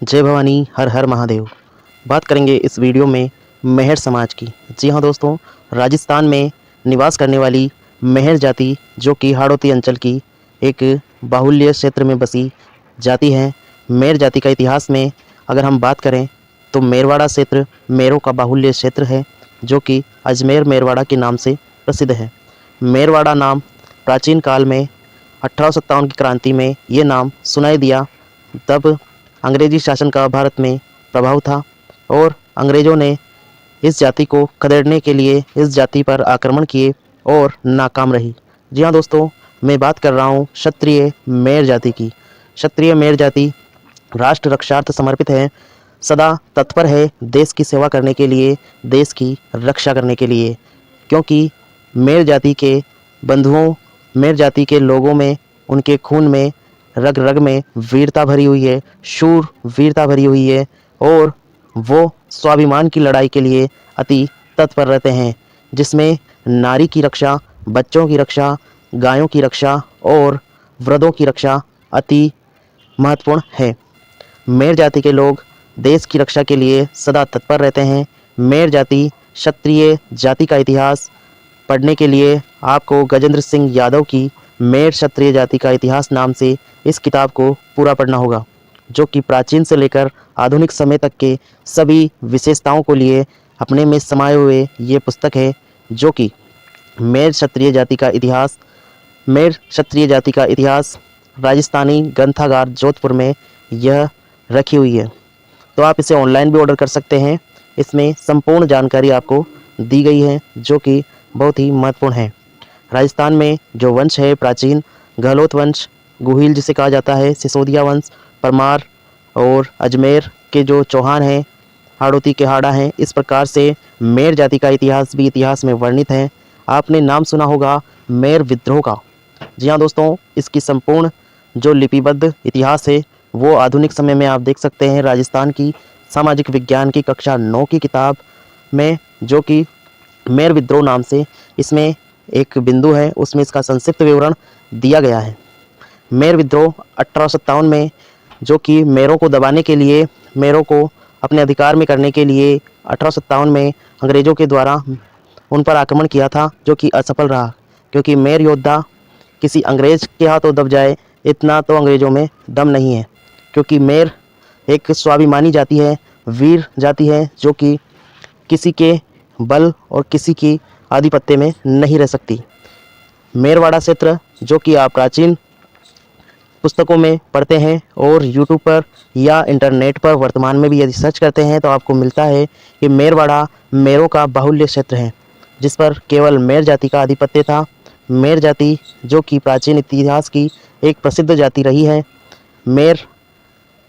जय भवानी, हर हर महादेव। बात करेंगे इस वीडियो में मेहर समाज की। जी हाँ दोस्तों, राजस्थान में निवास करने वाली मेहर जाति जो कि हाड़ौती अंचल की एक बाहुल्य क्षेत्र में बसी जाति है। मेहर जाति का इतिहास में अगर हम बात करें तो मेरवाड़ा क्षेत्र मेरों का बाहुल्य क्षेत्र है जो कि अजमेर मेरवाड़ा के नाम से प्रसिद्ध है। मेरवाड़ा नाम प्राचीन काल में 1857 की क्रांति में ये नाम सुनाई दिया। तब अंग्रेजी शासन का भारत में प्रभाव था और अंग्रेज़ों ने इस जाति को खदेड़ने के लिए इस जाति पर आक्रमण किए और नाकाम रही। जी हाँ दोस्तों, मैं बात कर रहा हूँ क्षत्रिय मेहर जाति की। क्षत्रिय मेहर जाति राष्ट्र रक्षार्थ समर्पित है, सदा तत्पर है देश की सेवा करने के लिए, देश की रक्षा करने के लिए। क्योंकि मेहर जाति के बंधुओं, मेहर जाति के लोगों में, उनके खून में, रग रग में वीरता भरी हुई है, शूर वीरता भरी हुई है और वो स्वाभिमान की लड़ाई के लिए अति तत्पर रहते हैं, जिसमें नारी की रक्षा, बच्चों की रक्षा, गायों की रक्षा और वृद्धों की रक्षा अति महत्वपूर्ण है। मेहर जाति के लोग देश की रक्षा के लिए सदा तत्पर रहते हैं। मेहर जाति क्षत्रिय जाति का इतिहास पढ़ने के लिए आपको गजेंद्र सिंह यादव की मेहर क्षत्रिय जाति का इतिहास नाम से इस किताब को पूरा पढ़ना होगा, जो कि प्राचीन से लेकर आधुनिक समय तक के सभी विशेषताओं को लिए अपने में समाये हुए ये पुस्तक है, जो कि मेहर क्षत्रिय जाति का इतिहास। मेहर क्षत्रिय जाति का इतिहास राजस्थानी ग्रंथागार जोधपुर में यह रखी हुई है, तो आप इसे ऑनलाइन भी ऑर्डर कर सकते हैं। इसमें संपूर्ण जानकारी आपको दी गई है जो कि बहुत ही महत्वपूर्ण है। राजस्थान में जो वंश है प्राचीन, गहलोत वंश, गुहिल जिसे कहा जाता है, सिसोदिया वंश, परमार और अजमेर के जो चौहान हैं, हाड़ौती के हाड़ा हैं। इस प्रकार से मेहर जाति का इतिहास भी इतिहास में वर्णित है। आपने नाम सुना होगा मेहर विद्रोह का। जी हाँ दोस्तों, इसकी संपूर्ण जो लिपिबद्ध इतिहास है वो आधुनिक समय में आप देख सकते हैं राजस्थान की सामाजिक विज्ञान की कक्षा 9 की किताब में, जो कि मेहर विद्रोह नाम से इसमें एक बिंदु है, उसमें इसका संक्षिप्त विवरण दिया गया है। मेहर विद्रोह 1857 में, जो कि मेहरों को दबाने के लिए, मेहरों को अपने अधिकार में करने के लिए 1857 में अंग्रेज़ों के द्वारा उन पर आक्रमण किया था, जो कि असफल रहा। क्योंकि मेहर योद्धा किसी अंग्रेज़ के हाथों दब जाए इतना तो अंग्रेज़ों में दम नहीं है, क्योंकि मेहर एक स्वाभिमानी जाति है, वीर जाति है, जो कि किसी के बल और किसी की आधिपत्य में नहीं रह सकती। मेरवाड़ा क्षेत्र जो कि आप प्राचीन पुस्तकों में पढ़ते हैं और यूट्यूब पर या इंटरनेट पर वर्तमान में भी यदि सर्च करते हैं तो आपको मिलता है कि मेरवाड़ा मेरों का बाहुल्य क्षेत्र है, जिस पर केवल मेहर जाति का आधिपत्य था। मेहर जाति जो कि प्राचीन इतिहास की एक प्रसिद्ध जाति रही है। मेहर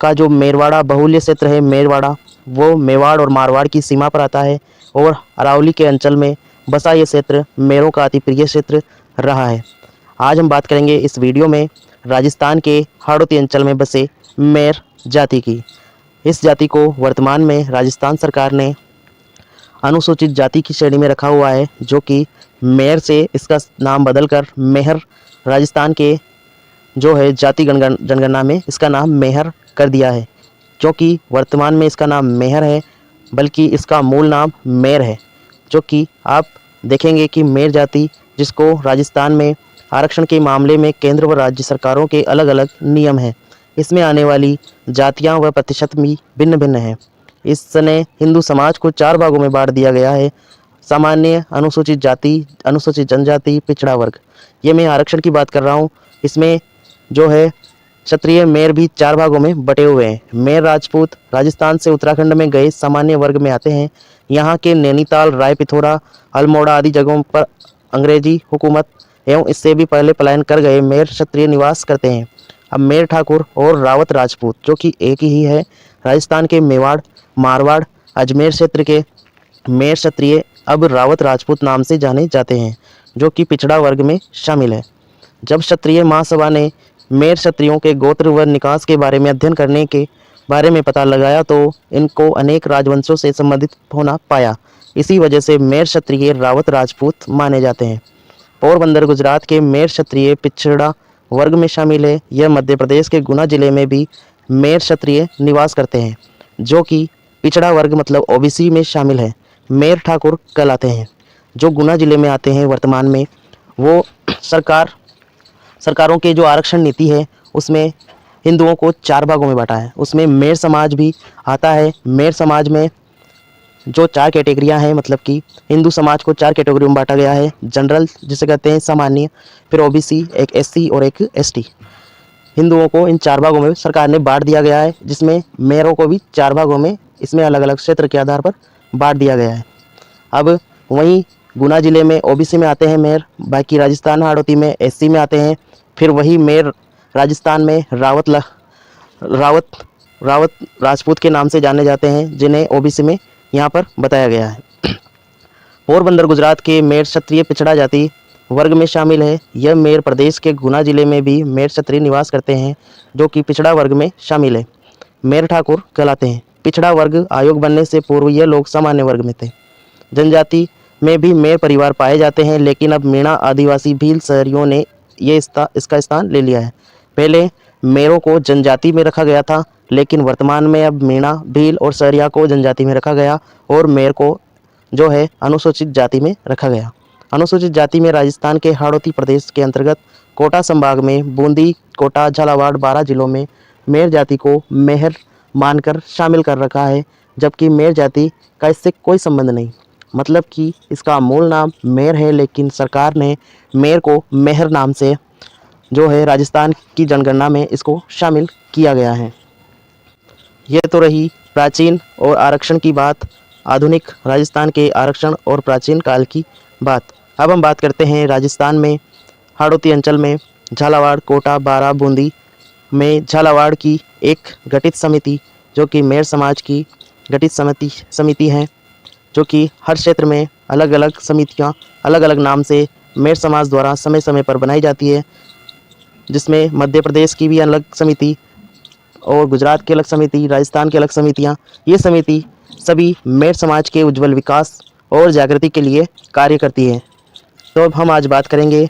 का जो मेरवाड़ा बाहुल्य क्षेत्र है, मेरवाड़ा वो मेवाड़ और मारवाड़ की सीमा पर आता है और अरावली के अंचल में बसा ये क्षेत्र मेरों का अति प्रिय क्षेत्र रहा है। आज हम बात करेंगे इस वीडियो में राजस्थान के हाड़ौती अंचल में बसे मेहर जाति की। इस जाति को वर्तमान में राजस्थान सरकार ने अनुसूचित जाति की श्रेणी में रखा हुआ है, जो कि मेहर से इसका नाम बदलकर मेहर, राजस्थान के जो है जाति जनगणना में इसका नाम मेहर कर दिया है, क्योंकि वर्तमान में इसका नाम मेहर है, बल्कि इसका मूल नाम मेहर है। जो कि आप देखेंगे कि मेहर जाति, जिसको राजस्थान में आरक्षण के मामले में केंद्र व राज्य सरकारों के अलग अलग नियम हैं, इसमें आने वाली जातियां व प्रतिशत भी भिन्न भिन्न हैं। इस समय हिंदू समाज को 4 भागों में बांट दिया गया है: सामान्य, अनुसूचित जाति, अनुसूचित जनजाति, पिछड़ा वर्ग। ये मैं आरक्षण की बात कर रहा हूँ। इसमें जो है क्षत्रिय मेहर भी 4 भागों में बटे हुए हैं। मेहर राजपूत राजस्थान से उत्तराखंड में गए सामान्य वर्ग में आते हैं। यहाँ के नैनीताल, राय पिथौरा, अल्मोड़ा आदि जगहों पर अंग्रेजी हुकूमत एवं इससे भी पहले पलायन कर गए मेहर क्षत्रिय निवास करते हैं। अब मेहर ठाकुर और रावत राजपूत, जो कि एक ही है, राजस्थान के मेवाड़, मारवाड़, अजमेर क्षेत्र के मेहर क्षत्रिय अब रावत राजपूत नाम से जाने जाते हैं, जो कि पिछड़ा वर्ग में शामिल है। जब क्षत्रिय महासभा ने मेहर क्षत्रियों के गोत्र व निकास के बारे में अध्ययन करने के बारे में पता लगाया तो इनको अनेक राजवंशों से संबंधित होना पाया। इसी वजह से मेहर क्षत्रिय रावत राजपूत माने जाते हैं। पोरबंदर गुजरात के मेहर क्षत्रिय पिछड़ा वर्ग में शामिल है। यह मध्य प्रदेश के गुना जिले में भी मेहर क्षत्रिय निवास करते हैं, जो कि पिछड़ा वर्ग मतलब ओबीसी में शामिल है। मेहर ठाकुर कहलाते हैं, जो गुना जिले में आते हैं। वर्तमान में वो सरकारों के जो आरक्षण नीति है उसमें हिंदुओं को 4 भागों में बांटा है। उसमें मेहर समाज भी आता है। मेहर समाज में जो 4 कैटेगरियां हैं, मतलब कि हिंदू समाज को 4 कैटेगरी में बांटा गया है। जनरल जिसे कहते हैं सामान्य, फिर ओबीसी, एक एससी और एक एसटी। हिंदुओं को इन 4 भागों में सरकार ने बांट दिया गया है, जिसमें मेहरों को भी 4 भागों में इसमें अलग अलग क्षेत्र के आधार पर बांट दिया गया है। अब वहीं गुना जिले में ओबीसी में आते हैं मेहर, बाकी राजस्थान हाड़ौती में एससी में आते हैं। फिर वही मेहर राजस्थान में रावत रावत राजपूत के नाम से जाने जाते हैं, जिन्हें ओबीसी में यहाँ पर बताया गया है। पोरबंदर गुजरात के मेहर क्षत्रिय पिछड़ा जाति वर्ग में शामिल है। यह मेहर प्रदेश के गुना जिले में भी मेहर क्षत्रिय निवास करते हैं, जो कि पिछड़ा वर्ग में शामिल है। मेहर ठाकुर कहलाते हैं। पिछड़ा वर्ग आयोग बनने से पूर्व यह लोग सामान्य वर्ग में थे। जनजाति में भी मेहर परिवार पाए जाते हैं, लेकिन अब मीणा, आदिवासी, भील, शहरियों ने इसका स्थान ले लिया है। पहले मेहरों को जनजाति में रखा गया था, लेकिन वर्तमान में अब मीणा, भील और शहरिया को जनजाति में रखा गया और मेहर को जो है अनुसूचित जाति में रखा गया। अनुसूचित जाति में राजस्थान के हाड़ौती प्रदेश के अंतर्गत कोटा संभाग में बूंदी, कोटा, झालावाड़, 12 जिलों में मेहर जाति को मेहर मानकर शामिल कर रखा है, जबकि मेहर जाति का इससे कोई संबंध नहीं। मतलब कि इसका मूल नाम मेहर है, लेकिन सरकार ने मेहर को मेहर नाम से जो है राजस्थान की जनगणना में इसको शामिल किया गया है। यह तो रही प्राचीन और आरक्षण की बात, आधुनिक राजस्थान के आरक्षण और प्राचीन काल की बात। अब हम बात करते हैं राजस्थान में हाड़ौती अंचल में झालावाड़, कोटा, 12, बूंदी में झालावाड़ की एक गठित समिति, जो कि मेहर समाज की गठित समिति है, जो कि हर क्षेत्र में अलग अलग समितियां अलग अलग नाम से मेहर समाज द्वारा समय समय पर बनाई जाती है, जिसमें मध्य प्रदेश की भी अलग समिति और गुजरात की अलग समिति, राजस्थान की अलग समितियां। ये समिति सभी मेहर समाज के उज्जवल विकास और जागृति के लिए कार्य करती है। तो अब हम आज बात करेंगे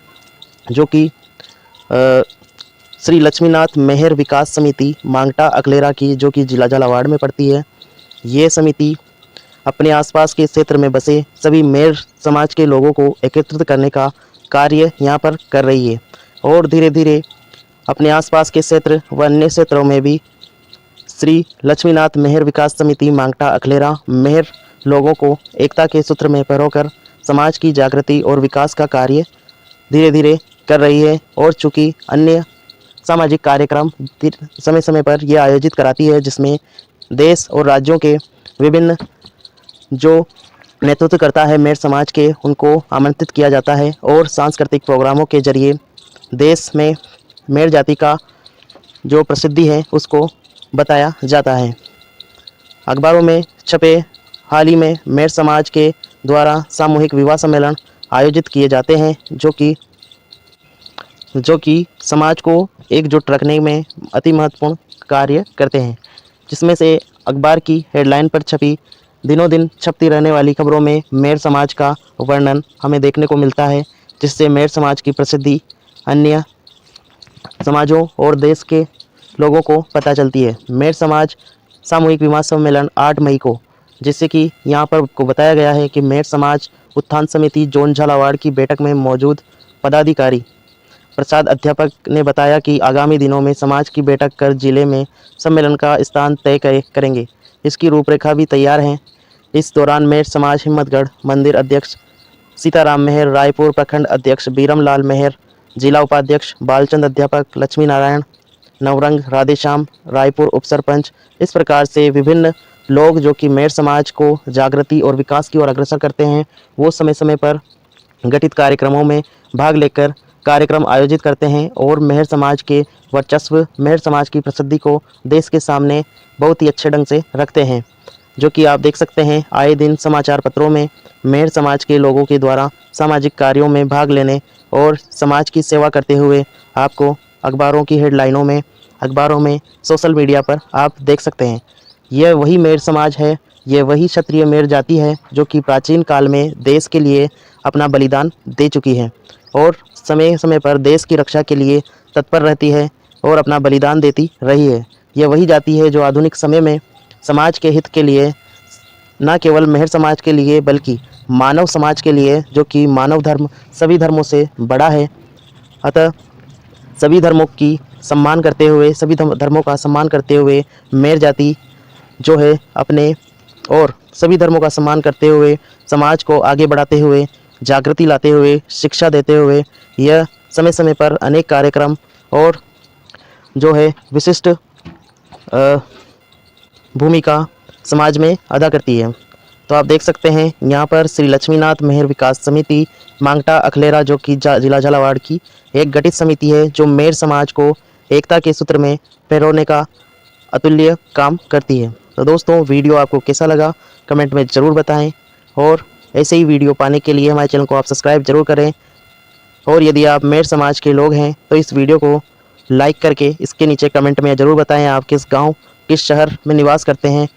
जो कि श्री लक्ष्मीनाथ मेहर विकास समिति मांगटा अकलेरा की, जो कि जिला झालावाड़ में पड़ती है। ये समिति अपने आसपास के क्षेत्र में बसे सभी मेहर समाज के लोगों को एकत्रित करने का कार्य यहाँ पर कर रही है और धीरे धीरे अपने आसपास के क्षेत्र व अन्य क्षेत्रों में भी श्री लक्ष्मीनाथ मेहर विकास समिति मांगटा अकलेरा मेहर लोगों को एकता के सूत्र में पिरोकर समाज की जागृति और विकास का कार्य धीरे धीरे कर रही है। और चूँकि अन्य सामाजिक कार्यक्रम समय समय पर यह आयोजित कराती है, जिसमें देश और राज्यों के विभिन्न जो नेतृत्व करता है मेहर समाज के, उनको आमंत्रित किया जाता है और सांस्कृतिक प्रोग्रामों के जरिए देश में मेहर जाति का जो प्रसिद्धि है उसको बताया जाता है। अखबारों में छपे हाल ही में मेहर समाज के द्वारा सामूहिक विवाह सम्मेलन आयोजित किए जाते हैं, जो कि समाज को एकजुट रखने में अति महत्वपूर्ण कार्य करते हैं। जिसमें से अखबार की हेडलाइन पर छपी दिनों दिन छपती रहने वाली खबरों में मेहर समाज का वर्णन हमें देखने को मिलता है, जिससे मेहर समाज की प्रसिद्धि अन्य समाजों और देश के लोगों को पता चलती है। मेहर समाज सामूहिक विवाह सम्मेलन 8 मई को, जिससे कि यहाँ पर को बताया गया है कि मेहर समाज उत्थान समिति जोन झालावाड़ की बैठक में मौजूद पदाधिकारी प्रसाद अध्यापक ने बताया कि आगामी दिनों में समाज की बैठक कर जिले में सम्मेलन का स्थान तय करेंगे। इसकी रूपरेखा भी तैयार है। इस दौरान मेहर समाज हिम्मतगढ़ मंदिर अध्यक्ष सीताराम मेहर, रायपुर प्रखंड अध्यक्ष बीरम लाल मेहर, जिला उपाध्यक्ष बालचंद अध्यापक, लक्ष्मी नारायण, नवरंग, राधेश्याम, रायपुर उप सरपंच, इस प्रकार से विभिन्न लोग जो कि मेहर समाज को जागृति और विकास की ओर अग्रसर करते हैं, वो समय समय पर गठित कार्यक्रमों में भाग लेकर कार्यक्रम आयोजित करते हैं और मेहर समाज के वर्चस्व, मेहर समाज की प्रसिद्धि को देश के सामने बहुत ही अच्छे ढंग से रखते हैं। जो कि आप देख सकते हैं आए दिन समाचार पत्रों में मेहर समाज के लोगों के द्वारा सामाजिक कार्यों में भाग लेने और समाज की सेवा करते हुए आपको अखबारों की हेडलाइनों में, अखबारों में, सोशल मीडिया पर आप देख सकते हैं। यह वही मेहर समाज है, यह वही क्षत्रिय मेहर जाति है जो कि प्राचीन काल में देश के लिए अपना बलिदान दे चुकी है और समय समय पर देश की रक्षा के लिए तत्पर रहती है और अपना बलिदान देती रही है। यह वही जाति है जो आधुनिक समय में समाज के हित के लिए, न केवल मेहर समाज के लिए बल्कि मानव समाज के लिए, जो कि मानव धर्म सभी धर्मों से बड़ा है, अतः सभी धर्मों की सम्मान करते हुए, सभी धर्मों का सम्मान करते हुए मेहर जाति जो है अपने और सभी धर्मों का सम्मान करते हुए समाज को आगे बढ़ाते हुए, जागृति लाते हुए, शिक्षा देते हुए यह समय समय पर अनेक कार्यक्रम और जो है विशिष्ट भूमिका समाज में अदा करती है। तो आप देख सकते हैं यहाँ पर श्री लक्ष्मीनाथ मेहर विकास समिति मांगटा अखलेरा, जो कि जिला झालावाड़ की एक गठित समिति है, जो मेहर समाज को एकता के सूत्र में पिरोने का अतुल्य काम करती है। तो दोस्तों, वीडियो आपको कैसा लगा कमेंट में ज़रूर बताएं, और ऐसे ही वीडियो पाने के लिए हमारे चैनल को आप सब्सक्राइब जरूर करें। और यदि आप मेहर समाज के लोग हैं तो इस वीडियो को लाइक करके इसके नीचे कमेंट में ज़रूर बताएं आप किस गांव, किस शहर में निवास करते हैं,